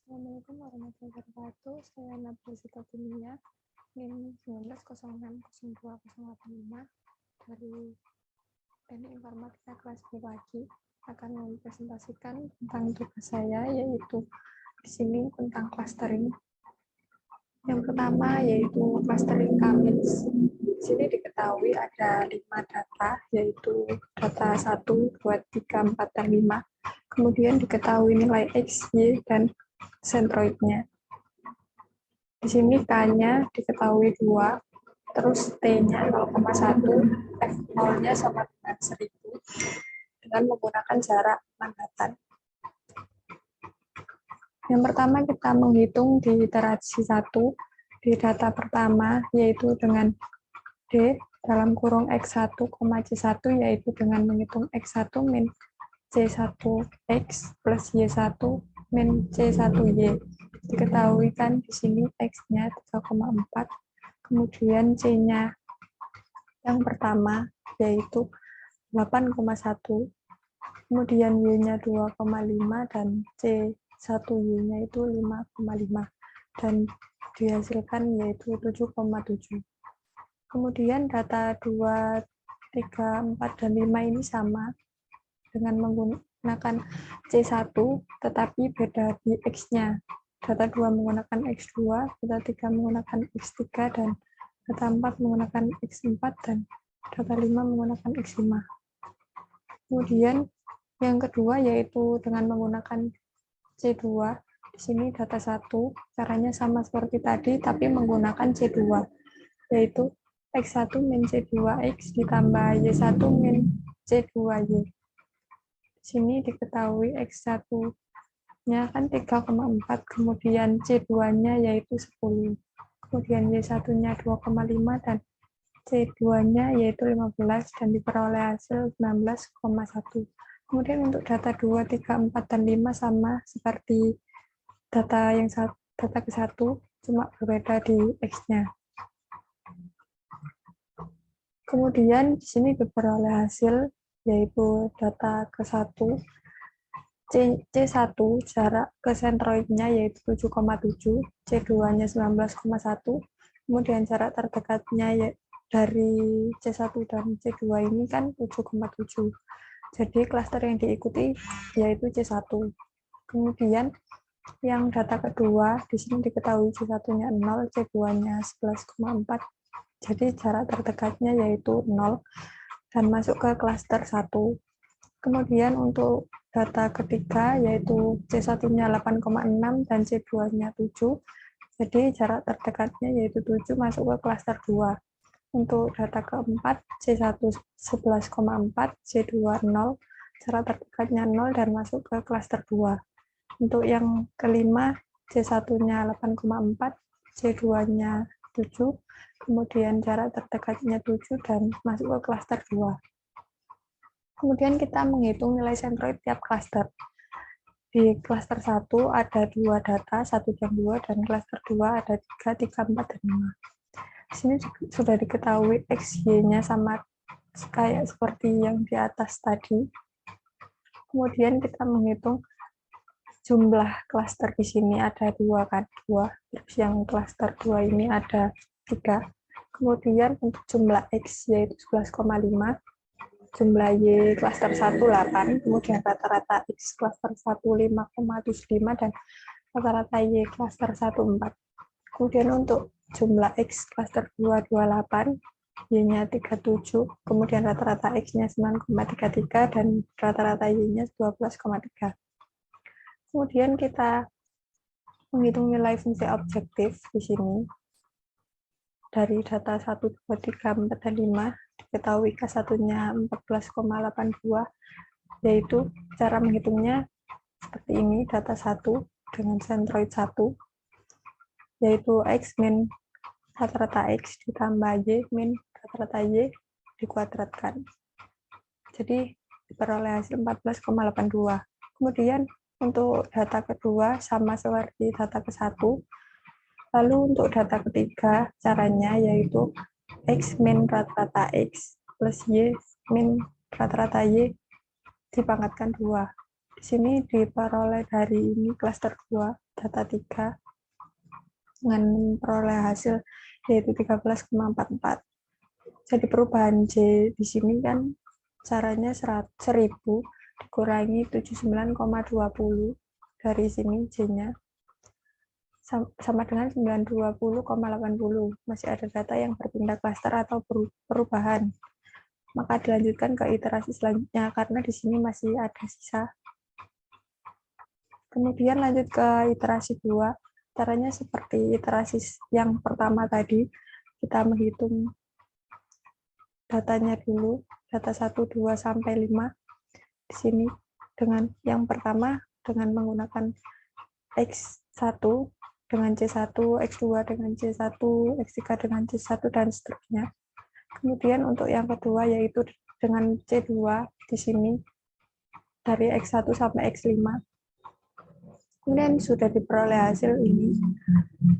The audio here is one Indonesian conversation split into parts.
Assalamualaikum warahmatullahi wabarakatuh. Saya Nabila Zikatimia, NIM 19060285 dari Teknik Informatika kelas B pagi akan mempresentasikan tentang tugas saya, yaitu di sini tentang clustering. Yang pertama yaitu clustering commits. Di sini diketahui ada 5 data, yaitu data 1, 2, 3, 4, dan 5. Kemudian diketahui nilai X, Y, dan centroidnya. Di sini K-nya diketahui 2, terus T-nya 0,1, F0-nya sama dengan 1000 dengan menggunakan jarak Manhattan. Yang pertama kita menghitung di iterasi 1 di data pertama, yaitu dengan D dalam kurung X1, C1, yaitu dengan menghitung X1 min C1X plus Y1 min C1Y. Diketahui kan di sini X-nya 3,4, kemudian C-nya yang pertama yaitu 8,1, kemudian Y-nya 2,5, dan C1Y-nya itu 5,5, dan dihasilkan yaitu 7,7. Kemudian data 2, 3, 4, dan 5 ini sama dengan menggunakan C1, tetapi beda di X-nya. Data 2 menggunakan X2, data 3 menggunakan X3, dan data 4 menggunakan X4, dan data 5 menggunakan X5. Kemudian yang kedua yaitu dengan menggunakan C2. Di sini data 1, caranya sama seperti tadi, tapi menggunakan C2, yaitu X1 min C2X ditambah Y1 min C2Y. Di sini diketahui X1-nya kan 3,4, kemudian C2-nya yaitu 10, kemudian Y1-nya 2,5, dan C2-nya yaitu 15, dan diperoleh hasil 19,1. Kemudian untuk data 2, 3, 4, dan 5 sama seperti data ke-1, cuma berbeda di X-nya. Kemudian di sini diperoleh hasil yaitu data ke-1, C1 jarak ke sentroidnya yaitu 7,7, C2-nya 19,1, kemudian jarak terdekatnya dari C1 dan C2 ini kan 7,7. Jadi klaster yang diikuti yaitu C1. Kemudian yang data kedua, di sini diketahui C1-nya 0, C2-nya 11,4. Jadi jarak terdekatnya yaitu 0 dan masuk ke klaster 1. Kemudian untuk data ketiga yaitu C1-nya 8,6 dan C2-nya 7. Jadi jarak terdekatnya yaitu 7 masuk ke klaster 2. Untuk data keempat C1 11,4, C2 0, jarak terdekatnya 0 dan masuk ke klaster 2. Untuk yang kelima C1-nya 8,4, C2-nya 7, kemudian jarak terdekatnya 7 dan masuk ke klaster 2. Kemudian kita menghitung nilai sentroid tiap klaster. Di klaster 1 ada 2 data, 1 dan 2, dan klaster 2 ada 3, 3, 4, dan 5. Di sini sudah diketahui X, Y-nya sama kayak seperti yang di atas tadi. Kemudian kita menghitung jumlah klaster di sini ada 2 kan, 2. Terus yang klaster 2 ini ada 3. Kemudian untuk jumlah X yaitu 11,5, jumlah Y klaster 1 8, kemudian rata-rata X klaster 1 5,75, dan rata-rata Y klaster 1 4. Kemudian untuk jumlah X klaster 2 28, Y-nya 37, kemudian rata-rata X-nya 9,33, dan rata-rata Y-nya 12,3. Kemudian kita menghitung nilai fungsi objektif di sini. Dari data 1, 2, 3, 4, dan 5, diketahui K1-nya 14,82, yaitu cara menghitungnya seperti ini, data 1 dengan sentroid 1, yaitu X min rata-rata X ditambah Y min rata-rata Y dikuadratkan. Jadi diperoleh hasil 14,82. Kemudian untuk data kedua sama seperti data ke-1. Lalu untuk data ketiga caranya yaitu X min rata-rata X plus Y min rata-rata Y dipangkatkan 2. Di sini diperoleh dari ini klaster 2, data 3, dengan peroleh hasil yaitu 13,44. Jadi perubahan J di sini kan caranya 1000 dikurangi 79,20 dari sini J-nya sama dengan 920,80. Masih ada data yang berpindah klaster atau perubahan. Maka dilanjutkan ke iterasi selanjutnya karena di sini masih ada sisa. Kemudian lanjut ke iterasi 2. Caranya seperti iterasi yang pertama tadi, kita menghitung datanya dulu, data 1, 2, sampai 5. Di sini dengan yang pertama dengan menggunakan X1 dengan C1, X2 dengan C1, X3 dengan C1, dan seterusnya. Kemudian untuk yang kedua yaitu dengan C2 di sini dari X1 sampai X5. Kemudian sudah diperoleh hasil ini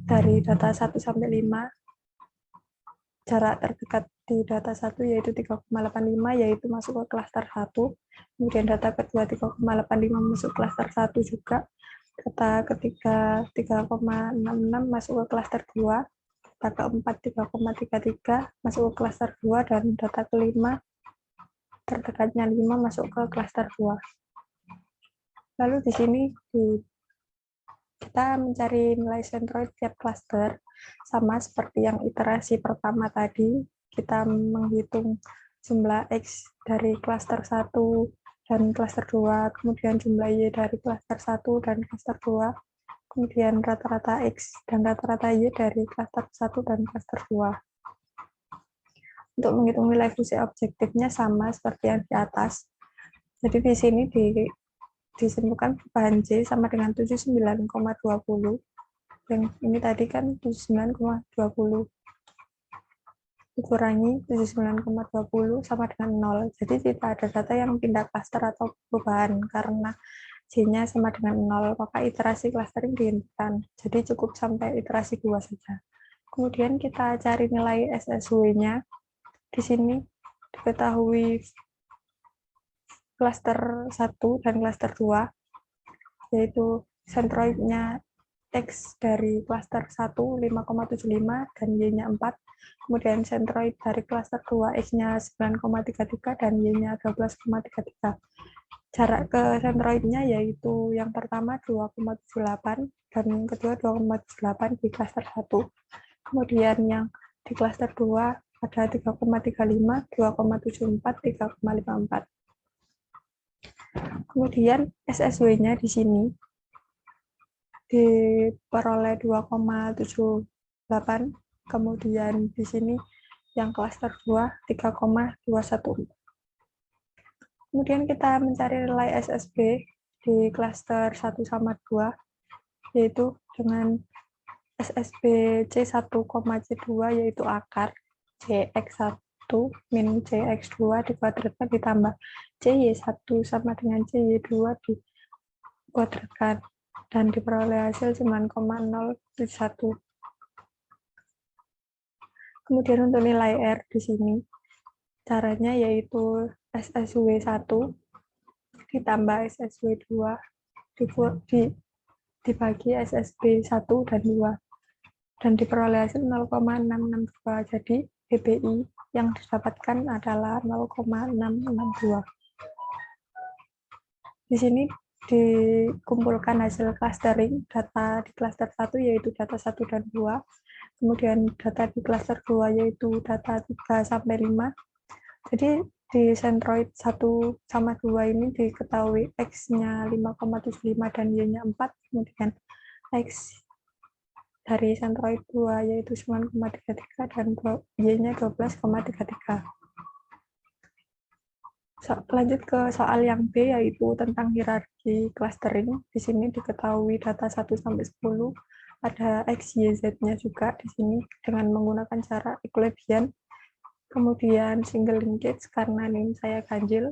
dari data 1 sampai 5. Jarak terdekat di data 1 yaitu 3,85 yaitu masuk ke klaster 1. Kemudian data kedua 3,85 masuk klaster 1 juga. Data ketiga 3,66 masuk ke klaster 2. Data keempat 3,33 masuk ke klaster 2 dan data kelima terdekatnya 5 masuk ke klaster 2. Lalu di sini kita mencari nilai sentroid tiap klaster, sama seperti yang iterasi pertama tadi, kita menghitung jumlah X dari klaster 1 dan klaster 2, kemudian jumlah Y dari klaster 1 dan klaster 2, kemudian rata-rata X dan rata-rata Y dari klaster 1 dan klaster 2. Untuk menghitung nilai fungsi objektifnya sama seperti yang di atas. Jadi di sini disimpulkan perubahan J sama dengan 79,20. Yang ini tadi kan 79,20 dikurangi 79,20 sama dengan 0. Jadi tidak ada data yang pindah klaster atau perubahan karena J-nya sama dengan 0, maka iterasi clustering dihentikan. Jadi cukup sampai iterasi 2 saja. Kemudian kita cari nilai SSW-nya. Di sini diketahui klaster 1 dan klaster 2, yaitu sentroidnya X dari klaster 1 5,75 dan Y-nya 4. Kemudian sentroid dari klaster 2 X-nya 9,33 dan Y-nya 12,33. Jarak ke sentroidnya yaitu yang pertama 2,78 dan yang kedua 2,78 di klaster 1. Kemudian yang di klaster 2 ada 3,35, 2,74, 3,54. Kemudian SSW-nya di sini diperoleh 2,78, kemudian di sini yang klaster 2 3,21. Kemudian kita mencari nilai SSB di klaster 1 sama 2, yaitu dengan SSB C1, C2 yaitu akar CX1 min CX2 dikuadratkan ditambah CY1 sama dengan CY2 dikuadratkan dan diperoleh hasil 9,071. Kemudian untuk nilai R di sini, caranya yaitu SSW1 ditambah SSW2 dibagi SSB1 dan 2 dan diperoleh hasil 0,662. Jadi PBI yang didapatkan adalah 0,662. Di sini dikumpulkan hasil clustering data di klaster 1 yaitu data 1 dan 2. Kemudian data di klaster 2 yaitu data 3 sampai 5. Jadi di sentroid 1 sama 2 ini diketahui X-nya 5,75 dan Y-nya 4, kemudian X dari sentroid 2 yaitu 9,33 dan Y-nya 12,33. Lanjut ke soal yang B yaitu tentang hierarki clustering. Di sini diketahui data 1 sampai 10, ada X, Y, Z-nya juga di sini dengan menggunakan cara Euclidean. Kemudian single linkage karena NIM saya ganjil.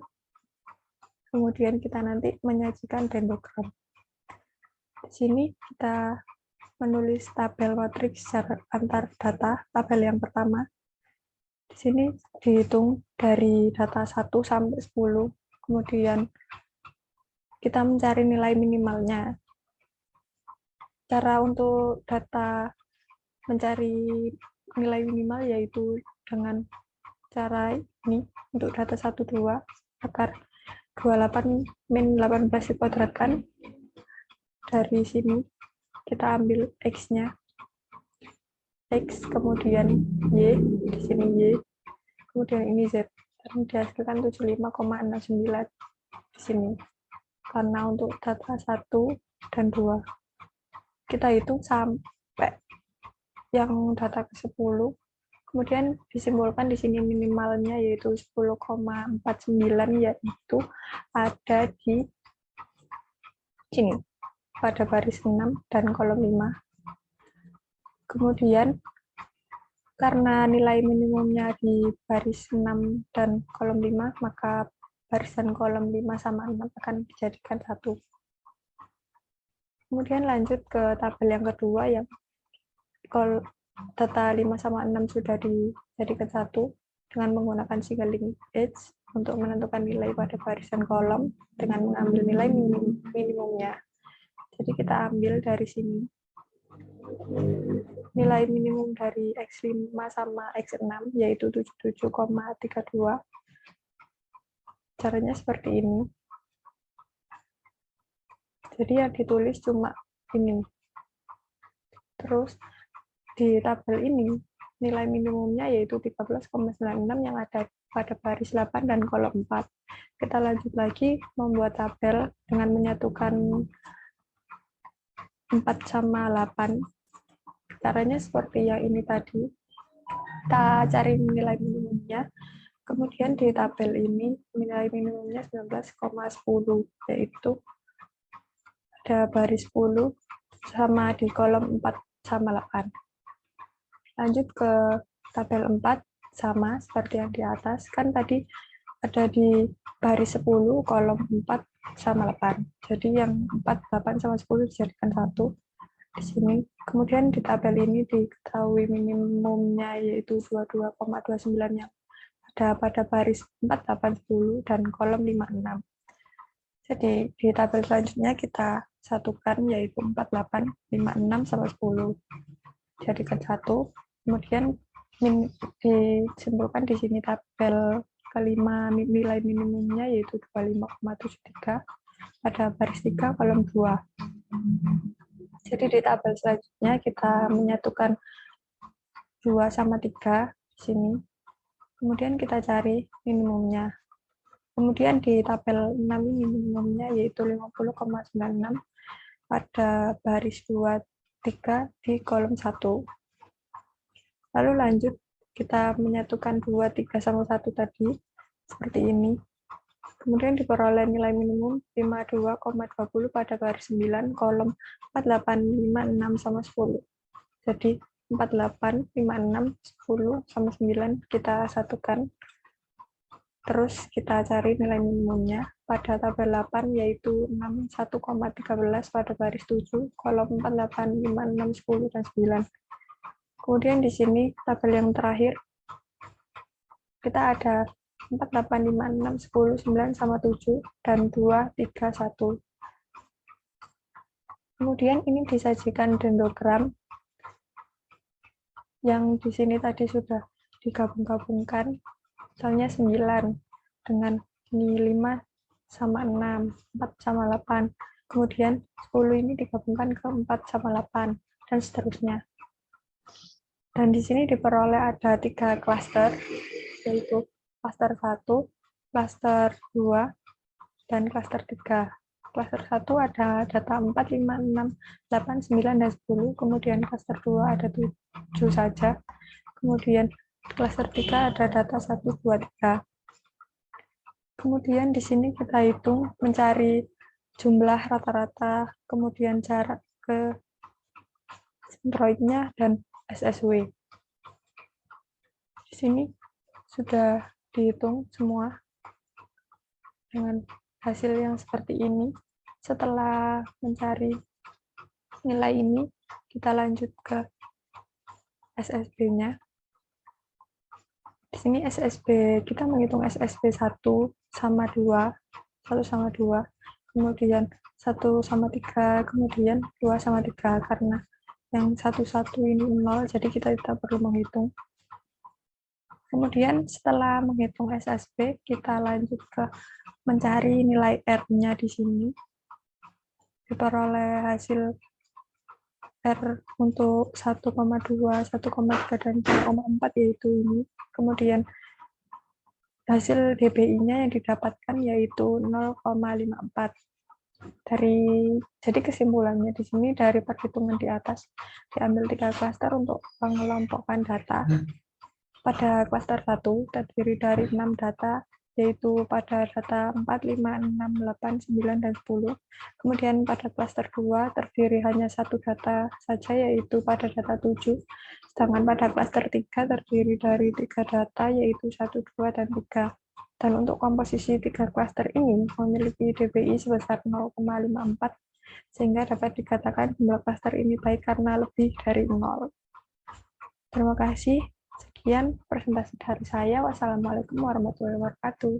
Kemudian kita nanti menyajikan dendrogram. Di sini kita menulis tabel matriks antar data. Tabel yang pertama di sini dihitung dari data 1 sampai 10, kemudian kita mencari nilai minimalnya. Cara untuk data mencari nilai minimal yaitu dengan cara ini untuk data 1, 2, agar 28 min 18 dikuadratkan. Dari sini kita ambil X-nya, X, kemudian Y, di sini Y, kemudian ini Z, dan dihasilkan 75,69 di sini. Karena untuk data 1 dan 2, kita hitung sampai yang data ke-10, kemudian disimpulkan di sini minimalnya yaitu 10,49, yaitu ada di sini pada baris 6 dan kolom 5. Kemudian karena nilai minimumnya di baris 6 dan kolom 5, maka barisan kolom 5 sama 6 akan dijadikan 1. Kemudian lanjut ke tabel yang kedua, yang data 5 sama 6 sudah dijadikan 1 dengan menggunakan single linkage untuk menentukan nilai pada barisan kolom dengan mengambil nilai minimumnya. Jadi kita ambil dari sini nilai minimum dari X5 sama X6 yaitu 77,32. Caranya seperti ini. Jadi yang ditulis cuma ini. Terus di tabel ini nilai minimumnya yaitu 13,96 yang ada pada baris 8 dan kolom 4. Kita lanjut lagi membuat tabel dengan menyatukan 4 sama 8. Caranya seperti yang ini tadi. Kita cari nilai minimumnya. Kemudian di tabel ini nilai minimumnya 19,10, yaitu ada baris 10 sama di kolom 4 sama 8. Lanjut ke tabel 4, sama seperti yang di atas. Kan tadi ada di baris 10, kolom 4 sama 8. Jadi yang 4, 8, sama 10 dijadikan 1 di sini. Kemudian di tabel ini diketahui minimumnya yaitu 22,29 yang ada pada baris 4, 8, 10, dan kolom 5, 6. Jadi di tabel selanjutnya kita satukan yaitu 48, 56, sama 10. Jadikan 1. Kemudian disimpulkan di sini tabel kelima nilai minimumnya yaitu 25,73 pada baris 3 kolom 2. Jadi di tabel selanjutnya kita menyatukan 2 sama 3 di sini. Kemudian kita cari minimumnya. Kemudian di tabel 6 ini minimumnya yaitu 50,96 pada baris 2, 3 di kolom 1. Lalu lanjut kita menyatukan 2, 3 sama 1 tadi seperti ini. Kemudian diperoleh nilai minimum 52,20 pada baris 9 kolom 48, 56 sama 10. Jadi 48, 56, 10 sama 9 kita satukan. Terus kita cari nilai minimumnya pada tabel 8 yaitu 61,13 pada baris 7 kolom 48, 56, 10 dan 9. Kemudian di sini tabel yang terakhir kita ada 4, 8, 5, 6, 10, 9 sama 7 dan 2, 3, 1. Kemudian ini disajikan dendrogram yang di sini tadi sudah digabung-gabungkan. Misalnya 9 dengan ini 5 sama 6, 4 sama 8. Kemudian 10 ini digabungkan ke 4 sama 8, dan seterusnya. Dan di sini diperoleh ada 3 klaster, yaitu klaster 1, klaster 2, dan klaster 3. Klaster 1 ada data 4, 5, 6, 8, 9, dan 10. Kemudian klaster 2 ada 7 saja. Kemudian klaster 3 ada data 1, 2, 3. Kemudian di sini kita hitung mencari jumlah rata-rata, kemudian jarak ke sentroidnya dan SSW. Di sini sudah dihitung semua dengan hasil yang seperti ini. Setelah mencari nilai ini, kita lanjut ke SSB-nya. Di sini SSB, kita menghitung SSB 1 sama 2, 1 sama 2. kemudian 1/3, kemudian 2/3, karena yang 1 ini 0, jadi kita tidak perlu menghitung. Kemudian setelah menghitung SSB, kita lanjut ke mencari nilai R-nya di sini. Diperoleh hasil R untuk 1,2, 1,3, dan 2,4 yaitu ini. Kemudian hasil DBI-nya yang didapatkan yaitu 0,54. Jadi kesimpulannya di sini dari perhitungan di atas diambil 3 klaster untuk mengelompokkan data. Pada klaster 1 terdiri dari 6 data, yaitu pada data 4, 5, 6, 8, 9, dan 10. Kemudian pada klaster 2 terdiri hanya 1 data saja, yaitu pada data 7. Sedangkan pada klaster 3 terdiri dari 3 data, yaitu 1, 2, dan 3. Dan untuk komposisi 3 klaster ini memiliki DBI sebesar 0,54, sehingga dapat dikatakan jumlah klaster ini baik karena lebih dari 0. Terima kasih. Sekian presentasi dari saya. Wassalamualaikum warahmatullahi wabarakatuh.